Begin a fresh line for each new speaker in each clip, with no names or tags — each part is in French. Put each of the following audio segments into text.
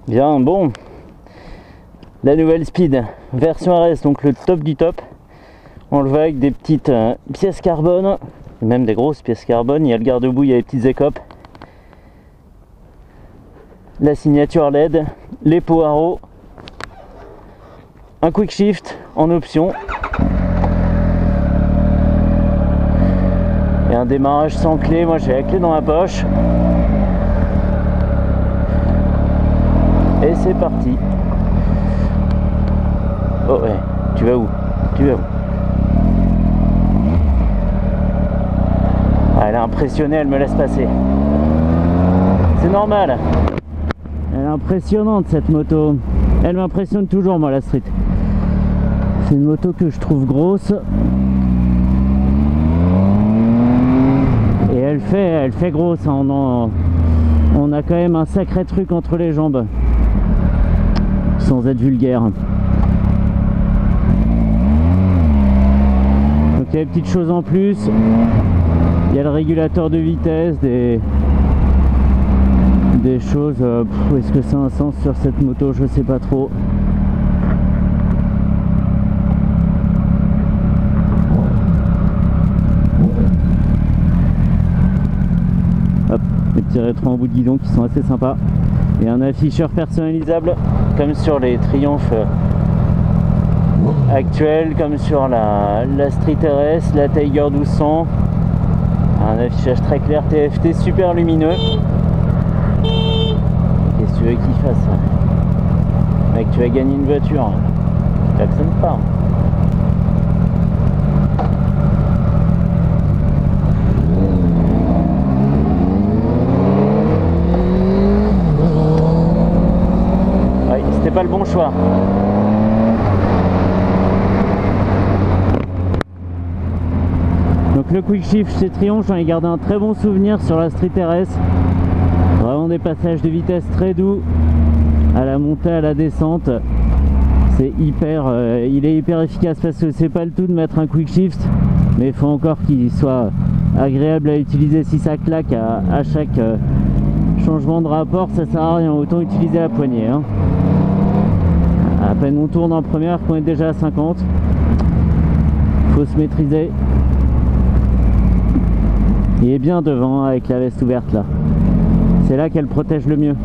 Bien, bon. La nouvelle Speed, version RS, donc le top du top. On le voit avec des petites pièces carbone, même des grosses pièces carbone. Il y a le garde-boue, il y a les petites écopes. La signature LED, les poireaux, un quick shift en option. Et un démarrage sans clé, moi j'ai la clé dans ma poche. Et c'est parti. Oh ouais, tu vas où? Tu vas où? Ah, elle est impressionnée, elle me laisse passer. C'est normal. Elle est impressionnante cette moto. Elle m'impressionne toujours moi la Street. C'est une moto que je trouve grosse. Et elle fait grosse. Hein. On a quand même un sacré truc entre les jambes. Sans être vulgaire. Donc il y a des petites choses en plus. Il y a le régulateur de vitesse, des choses. Est-ce que ça a un sens sur cette moto? Je sais pas trop. Hop, les petits rétros en bout de guidon qui sont assez sympas. Et un afficheur personnalisable comme sur les Triumph actuels, comme sur la Street RS, la Tiger 1200. Un affichage très clair TFT super lumineux. Qu'est-ce que tu veux qu'il fasse? Mec, tu vas gagner une voiture. Klaxonne pas. Ouais, c'était pas le bon choix. Donc le quick shift chez Triumph, j'en ai gardé un très bon souvenir sur la Street RS. Vraiment des passages de vitesse très doux à la montée, à la descente. C'est il est hyper efficace parce que c'est pas le tout de mettre un quick shift, mais il faut encore qu'il soit agréable à utiliser. Si ça claque à chaque changement de rapport, ça sert à rien, autant utiliser la poignée. Hein. À peine on tourne en première qu'on est déjà à 50. Faut se maîtriser. Il est bien devant avec la veste ouverte là. C'est là qu'elle protège le mieux.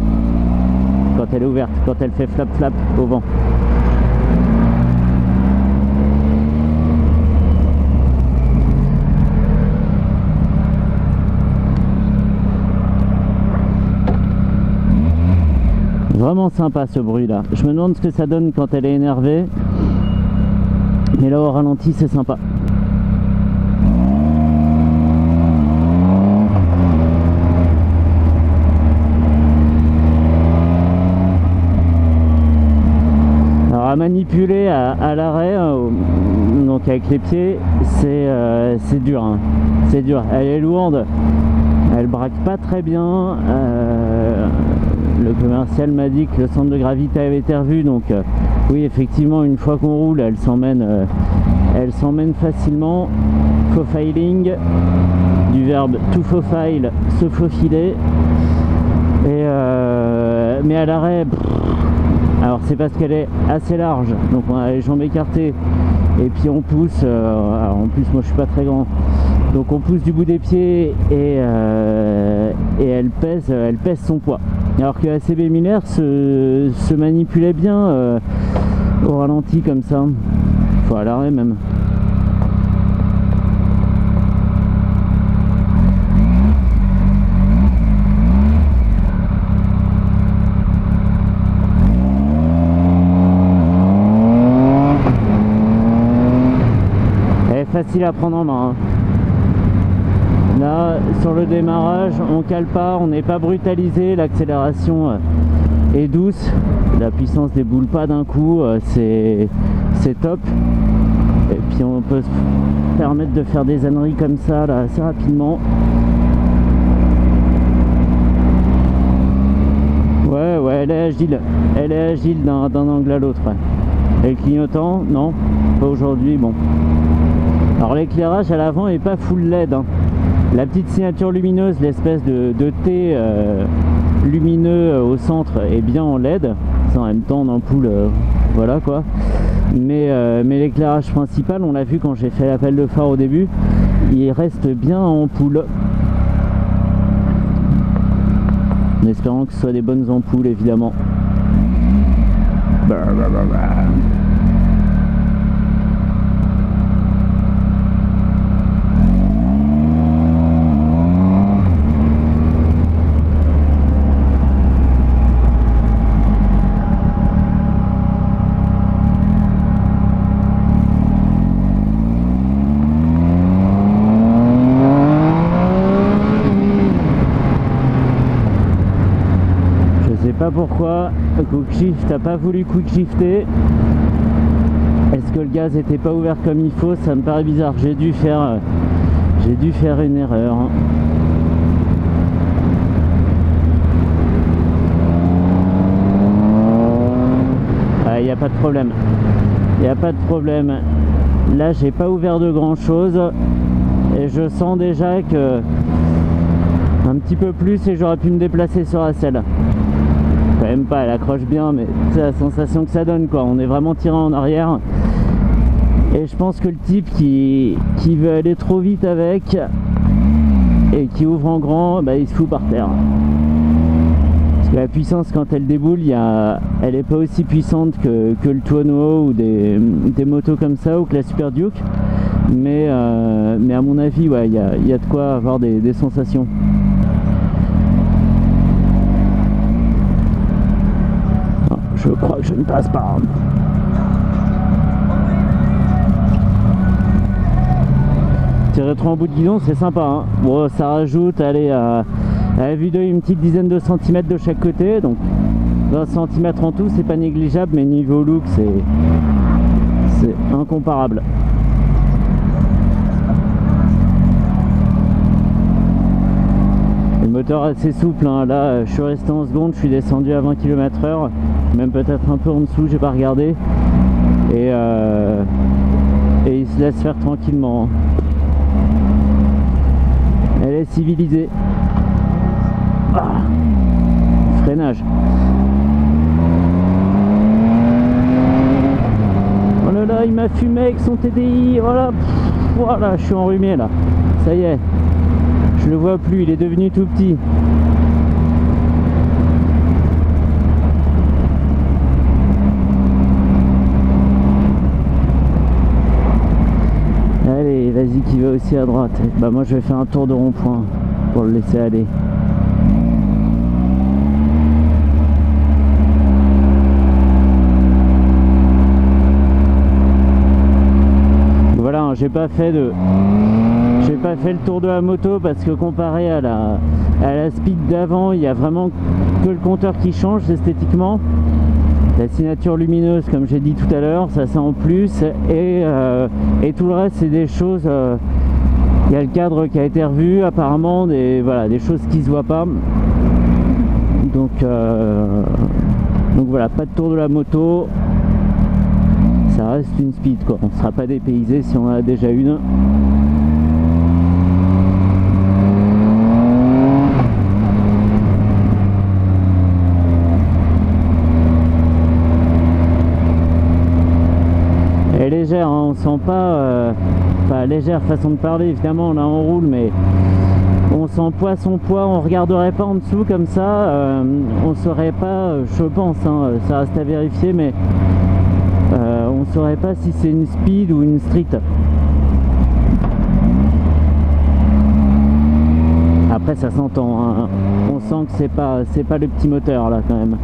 Quand elle est ouverte, quand elle fait flap flap au vent. Vraiment sympa ce bruit là. Je me demande ce que ça donne quand elle est énervée. Mais là au ralenti c'est sympa. À manipuler à l'arrêt, donc avec les pieds, c'est dur. Hein. C'est dur. Elle est lourde. Elle braque pas très bien. Le commercial m'a dit que le centre de gravité avait été revu. Donc oui, effectivement, une fois qu'on roule, elle s'emmène facilement. Faufiling, du verbe to faufile, se faufiler. Et mais à l'arrêt. Alors c'est parce qu'elle est assez large, donc on a les jambes écartées et puis on pousse, alors en plus moi je suis pas très grand, donc on pousse du bout des pieds et elle pèse son poids. Alors que la CB 1000R se manipulait bien au ralenti comme ça, enfin à l'arrêt même. Facile à prendre en main. Là, sur le démarrage, on cale pas, on n'est pas brutalisé, l'accélération est douce, la puissance déboule pas d'un coup, c'est top. Et puis on peut se permettre de faire des âneries comme ça là, assez rapidement. Ouais, elle est agile d'un angle à l'autre. Ouais. Et le clignotant, non, pas aujourd'hui, bon. Alors l'éclairage à l'avant est pas full LED. Hein. La petite signature lumineuse, l'espèce de T lumineux au centre et bien en LED. C'est en même temps en ampoule, voilà quoi. Mais l'éclairage principal, on l'a vu quand j'ai fait l'appel de phare au début, il reste bien en ampoule. En espérant que ce soit des bonnes ampoules évidemment. Pas pourquoi Quick Shift a pas voulu quick shifter. Est-ce que le gaz était pas ouvert comme il faut? Ça me paraît bizarre. J'ai dû faire une erreur. Il n'y a pas de problème. Il n'y a pas de problème. Là, j'ai pas ouvert de grand chose et je sens déjà que un petit peu plus et j'aurais pu me déplacer sur la selle. Quand même pas, elle accroche bien, mais c'est la sensation que ça donne quoi. On est vraiment tiré en arrière et je pense que le type qui veut aller trop vite avec et qui ouvre en grand, bah, il se fout par terre. Parce que la puissance quand elle déboule, elle est pas aussi puissante que le tonneau ou des motos comme ça ou que la Super Duke, mais à mon avis ouais, il y a de quoi avoir des sensations. Je crois que je ne passe pas. Tirer trop en bout de guidon, c'est sympa. Hein. Bon, ça rajoute, allez, à la vue d'œil, une petite dizaine de centimètres de chaque côté. Donc 20 cm en tout, c'est pas négligeable, mais niveau look, c'est incomparable. Le moteur assez souple, hein. Là je suis resté en seconde, je suis descendu à 20 km/h, même peut-être un peu en dessous, j'ai pas regardé. Et il se laisse faire tranquillement. Elle est civilisée. Ah, freinage. Oh là là, il m'a fumé avec son TDI. Voilà, voilà, je suis enrhumé là. Ça y est. Je le vois plus, il est devenu tout petit. Allez, vas-y qui va aussi à droite. Bah moi je vais faire un tour de rond-point pour le laisser aller. Voilà, hein, j'ai pas fait le tour de la moto parce que comparé à la speed d'avant, il y a vraiment que le compteur qui change esthétiquement. La signature lumineuse comme j'ai dit tout à l'heure, ça c'est en plus, et tout le reste c'est des choses, il y a le cadre qui a été revu apparemment, voilà, des choses qui se voient pas. Donc voilà, pas de tour de la moto, ça reste une speed quoi, on ne sera pas dépaysé si on en a déjà une. Elle est légère, hein, on sent pas, enfin légère façon de parler évidemment, là on roule, mais on sent son poids, on regarderait pas en dessous comme ça, on saurait pas, je pense, hein, ça reste à vérifier, mais on saurait pas si c'est une speed ou une street. Après ça s'entend, hein, on sent que c'est pas le petit moteur là quand même.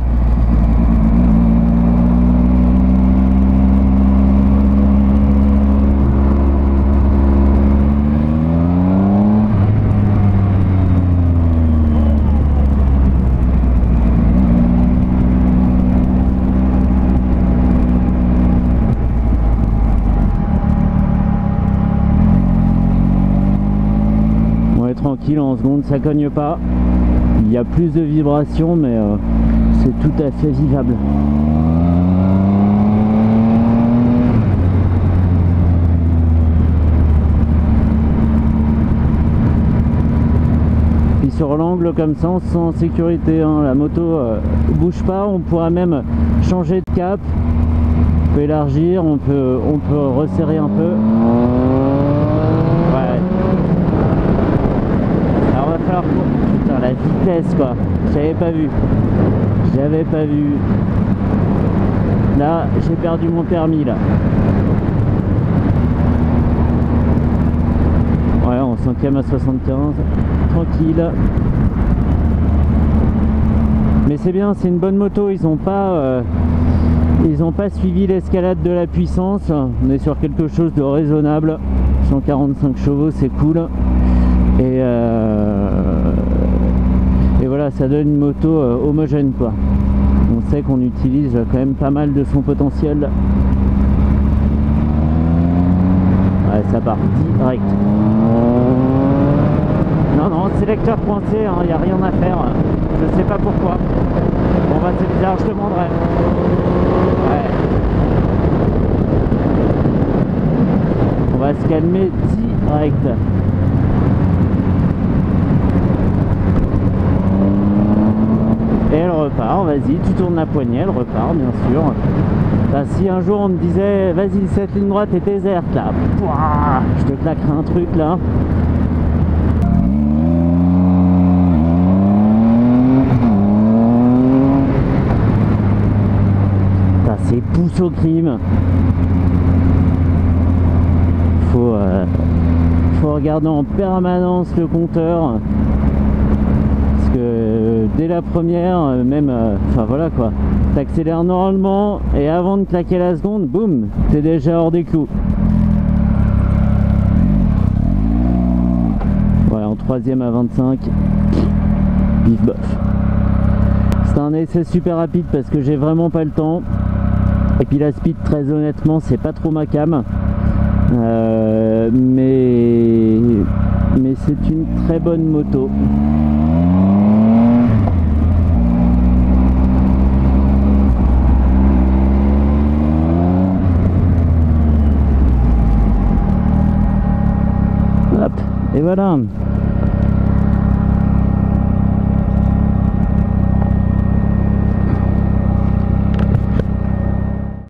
Tranquille, en seconde ça cogne pas, il y a plus de vibrations mais c'est tout à fait vivable. Puis sur angles comme ça, on se sent en sécurité, hein. La moto bouge pas, on pourra même changer de cap, on peut élargir, on peut resserrer un peu. Ouais. Alors va falloir... Putain, la vitesse quoi, j'avais pas vu. Là, j'ai perdu mon permis là. Ouais, en 5ème à 75, tranquille. Mais c'est bien, c'est une bonne moto, ils ont pas suivi l'escalade de la puissance. On est sur quelque chose de raisonnable. 145 chevaux, c'est cool. Et voilà, ça donne une moto homogène quoi. On sait qu'on utilise quand même pas mal de son potentiel. Ouais, ça part direct. Non, sélecteur coincé, il n'y a rien à faire. Je sais pas pourquoi. Bon bah c'est bizarre, je demanderai. Ouais. On va se calmer direct. Et elle repart, vas-y, tu tournes la poignée, elle repart bien sûr. Bah, si un jour on me disait vas-y cette ligne droite est déserte là, pouah, je te claquerai un truc là. C'est pouce au crime. Faut regarder en permanence le compteur. Parce que dès la première, même, enfin voilà quoi, t'accélères normalement et avant de claquer la seconde, boum, t'es déjà hors des clous. Voilà, en 3ème à 25, bif bof. C'est un essai super rapide parce que j'ai vraiment pas le temps. Et puis la speed, très honnêtement, c'est pas trop ma cam. Mais c'est une très bonne moto. Hop, et voilà.